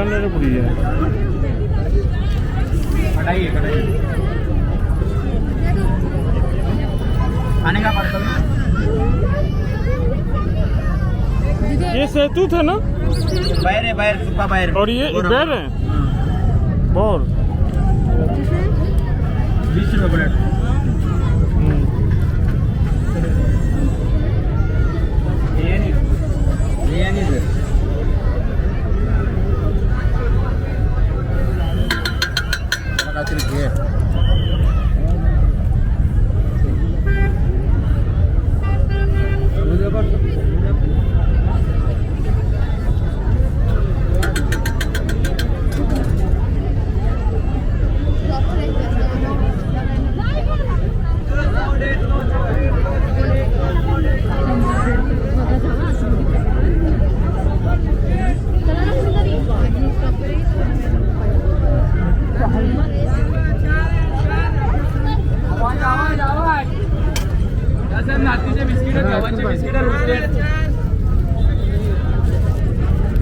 जाने पूरी है। खाने का पार्सल ये सैतूत है ना? बाहर है, बाहर सुखा बाहर। और ये बैर है बोर 20 रुपये प्लेट। बिरयानी सर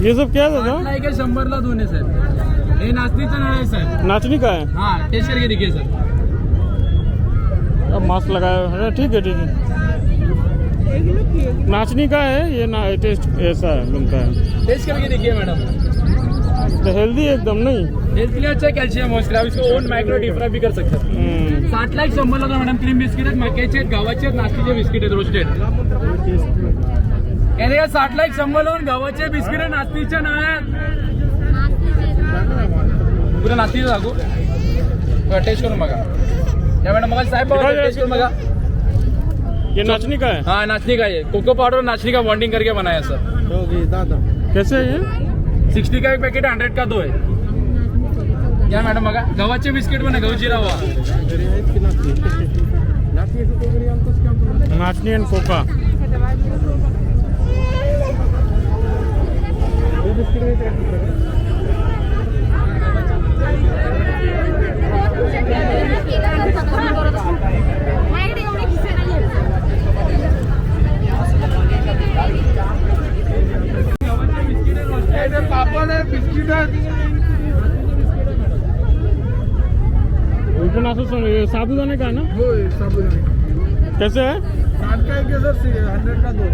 ये सब क्या दादा? 100ला 2 आहे सर। हे नाचणीचं नळ आहे सर। नाचनी का है? हाँ टेस्ट करके देखिए सर। अब मास्क लगाया है, ठीक है ठीक है। नाचनी का है ये ना, टेस्ट ऐसा बनता है। टेस्ट करके देखिए मैडम। तो हेल्दी एकदम नहीं? हेल्थ के लिए अच्छा कैल्शियम मोस्टली आप इसको ओन माइक्रो डीप फ्राय भी कर सकते हैं। 60ला 100ला तो मॅडम क्रीम बिस्किट आहेत, मक्याचे आहेत, गव्हाचे आहेत, नाचणीचे बिस्किट आहेत रोस्टेड। याने 60ला 100ला गव्हाचे बिस्किट आहेत, नाचणीच्या नाळ्या आहेत। पुरा नाचणीचं सांगू टेस्ट करून बघा। या मॅडम मग साहेब टेस्ट करून बघा। ये नाचनी का है? हाँ नाचनी का ये कोको पाउडर और नाचनी का बॉन्डिंग करके बनाया सर। कैसे है ये? 60 का एक पैकेट 100 का 2 है। या मॅडम बघा गव्हाचे बिस्किट पण आहे, गहूची रवा। नाचनी एंड कोका। पापड आहे, बिस्किट आहे। उल्टन असं साबुदाणे का है ना? हो साबुदाणे। कैसे है? 60 का एक है सर, 100 का 2।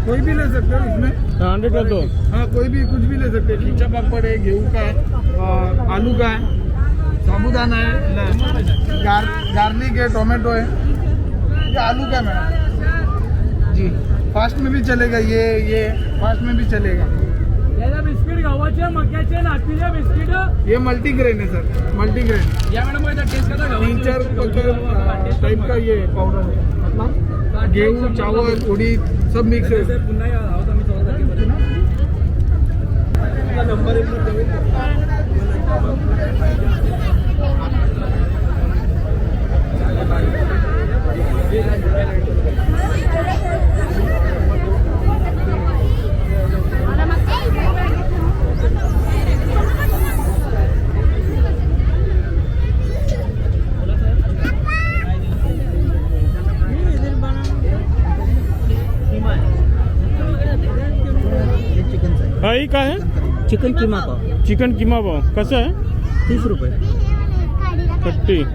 कोई भी ले सकते हो इसमें। 100 का 2। हाँ कोई भी कुछ भी ले सकते हैं। खींचा पापड़ है, गेहूं का है, आलू का है, साबुदाना है, गार्लिक है, टोमेटो है। ये आलू का है मैडम जी। फास्ट में भी चलेगा, ये फास्ट में भी चलेगा। बिस्किट गव्हाचे, मक्याचे, नाचणीचे बिस्किट। ये मल्टीग्रेन है सर, मल्टीग्रेन। या मैडम टेस्ट करता 3-4 टाइप का ये पाउडर है। गेहूं, चावल, उड़ीद सब मिक्स है। ही का है? चिकन कीमा पाव। चिकन कीमा पाव कसं आहे? 30 रुपये। 30।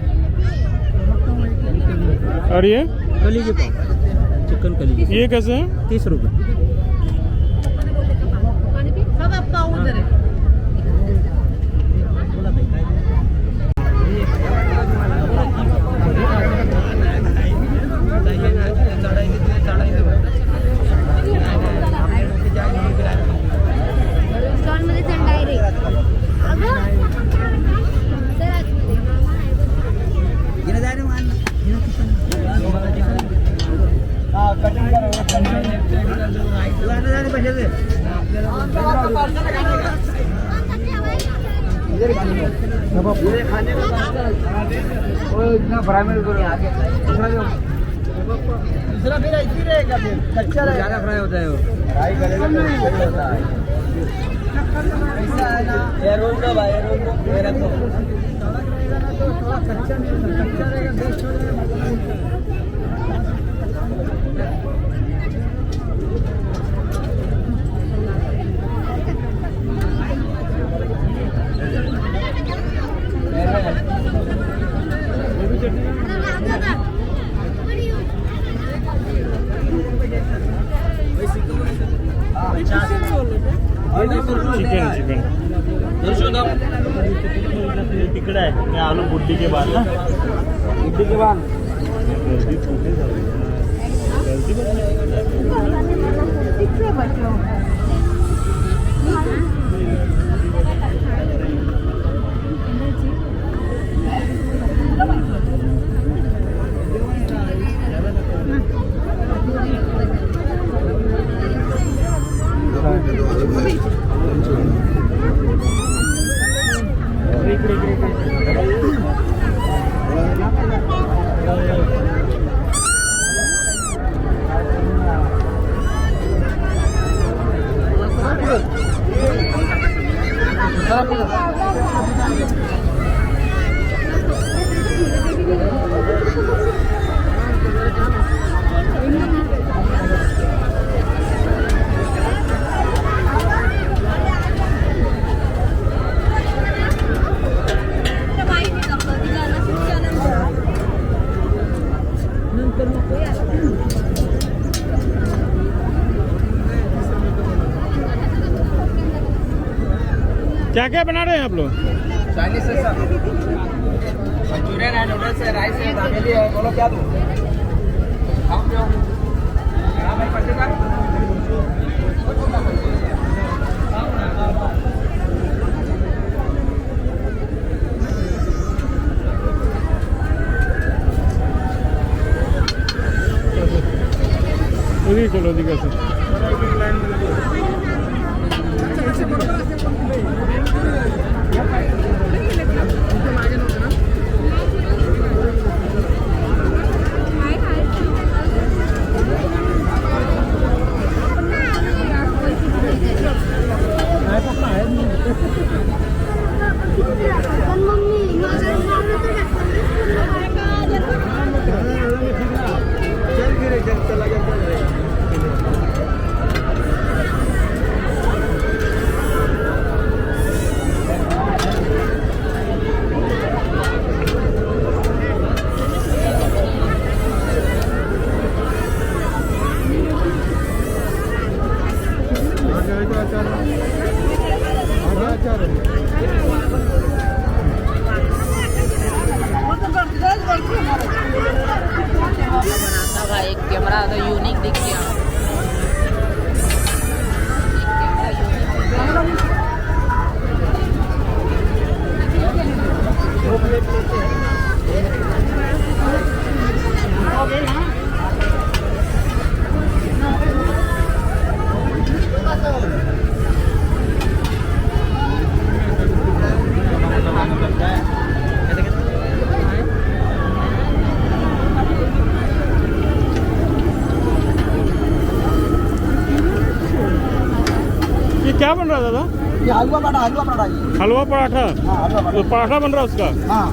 और ये कलीजी पाव, चिकन कलीजी, ये कैसे है? 30 रुपये। सब आपका उधर है। दूसरा फिर ऐसी रहेगा, फिर कच्चा ज़्यादा फ्राई होता है वो। फ्राई करेगा तो होता है ऐसा है ना। ये रोल दो भाई, रोल दो, ये रखो। थोड़ा कच्चा नहीं होता, कच्चा रहेगा बेस्ट हो जाएगा। चिकन चिकन तिकडे आहे मी आलो बुड्डी के बाद ना बुड्डी के बाद क्या क्या बना रहे हैं आप लोग? चाइनीज है सर, मंचूरियन है, नूडल्स है, राइस है, दाबेली है, बोलो क्या दूँ? खाओ पियो। हाँ भाई पटेगा? चलो दिखा सर बनाता भाई एक कैमरा तो यूनिक दिख गया ये क्या बन रहा है दादा? ये हलवा पराठा ये हलवा पराठा। हाँ हलवा तो पराठा बन रहा है उसका? हाँ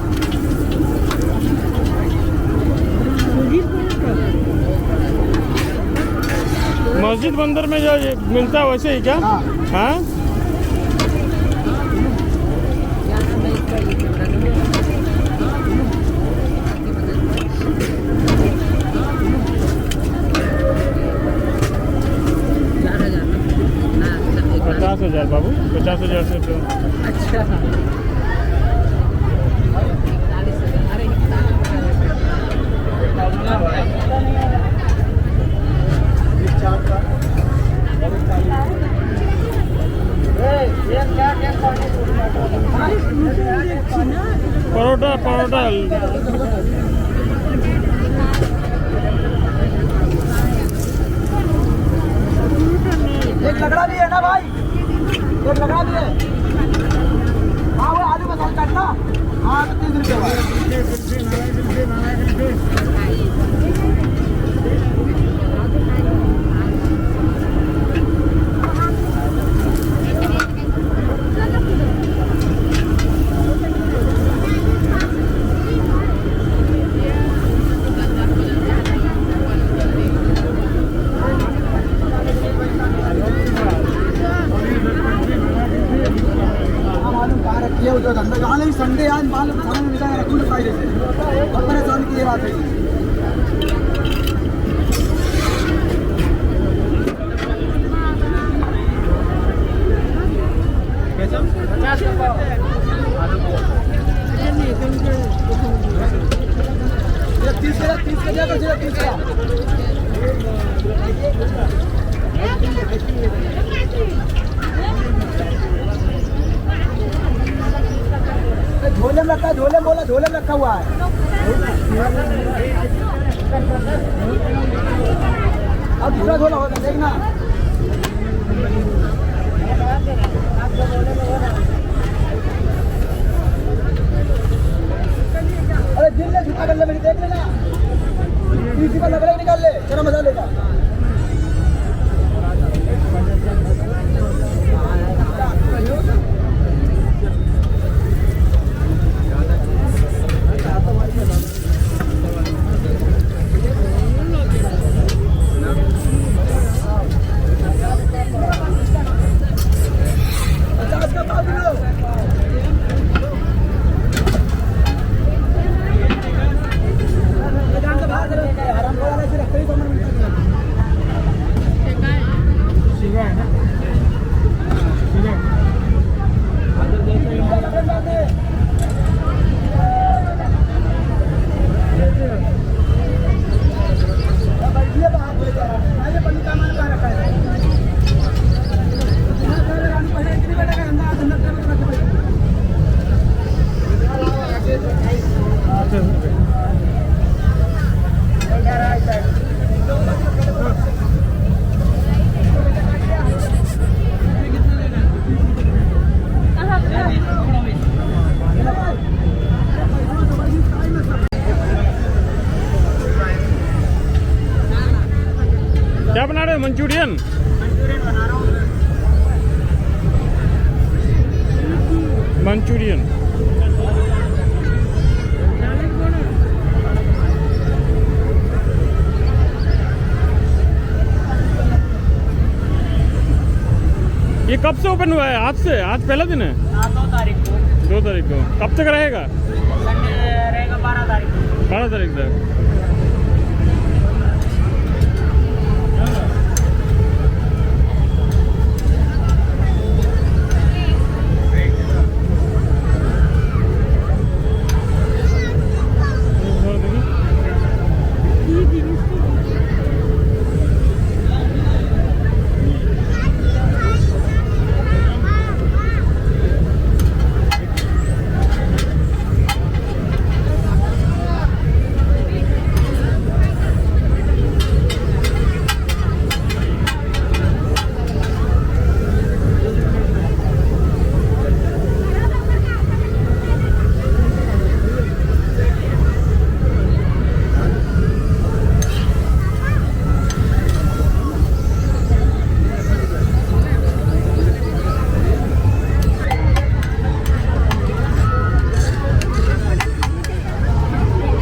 मस्जिद बंदर में जो ये मिलता है वैसे ही क्या? हाँ। हाँ $50,000 बाबू, 50,000 से तो अच्छा परोठा परोठा एक लगड़ा भी है ना भाई, एक लगड़ा भी है। हाँ वो आलू मसाला काटना, हाँ तो 30 रुपये ये होता धंधा कहाँ नहीं संडे आज माल खाने में मिला है कुल फायदे से और परेशान की ये बात है। झोले बोला, झोले में रखा हुआ है। अब दूसरा झोला होगा देखना। अरे दिल ने झूठा कर ले मेरी, देख लेना पीछे का लगड़ा निकाल ले तेरा मसाले का। क्या बना रहे हो? मंचूरियन। मंचूरियन ये कब से ओपन हुआ है? आज से? आज पहला दिन है? 2 तारीख को। 2 तारीख को। कब तक रहेगा? संडे रहेगा 12 तारीख को। 12 तारीख तक।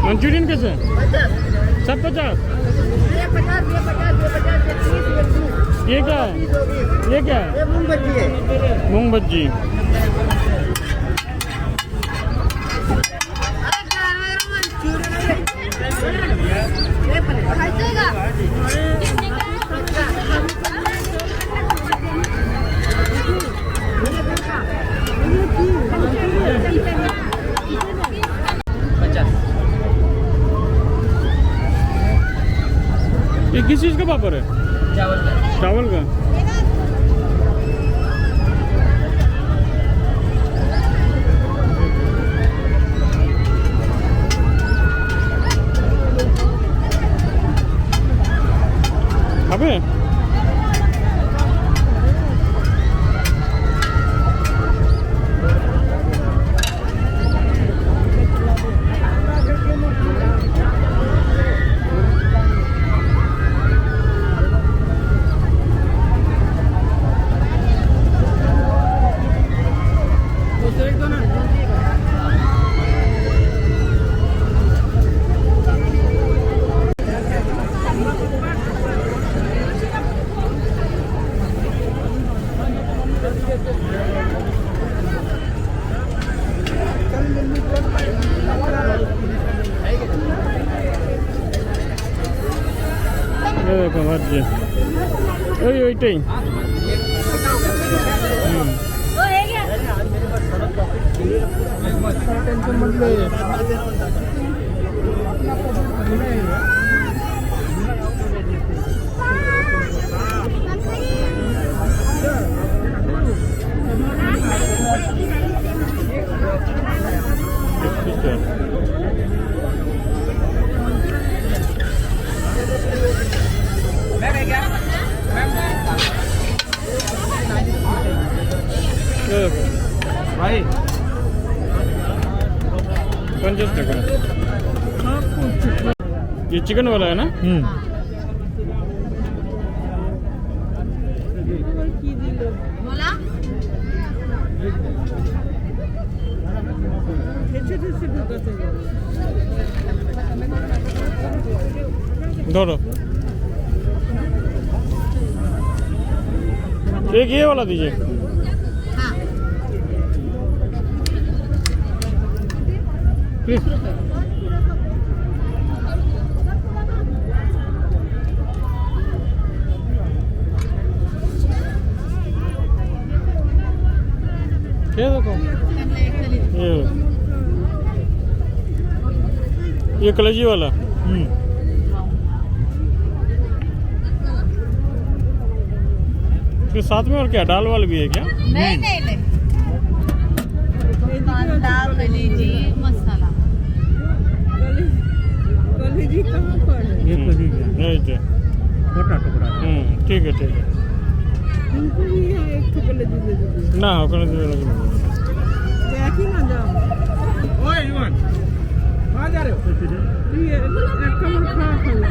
मंचूरियन कैसे? सब 50? ये क्या है? ये क्या है? मूंग भज्जी है। मूंग भज्जी। ये किस चीज़ का पापड़ है? चावल का। चावल का। अबे देखो भज्जी। ओए वेटिंग। टेंशन मत ले। टाका ये चिकन वाला है ना बोला धरो एक ये वाला दीजिए हाँ क्या देखो ये कलेजी वाला इसके साथ में और क्या दाल वाल भी है क्या? नहीं नहीं नहीं दाल कलेजी मसाला कलेजी कहाँ पर है? ये कलेजी है। नहीं थे छोटा टुकड़ा है। ठीक है इनको भी यहाँ एक तो कलेजी दे दीजिए। ना कलेजी वाला बैठी ना जाओ। ओए युवन, कहाँ जा रहे हो? ये कमर खा खा लो।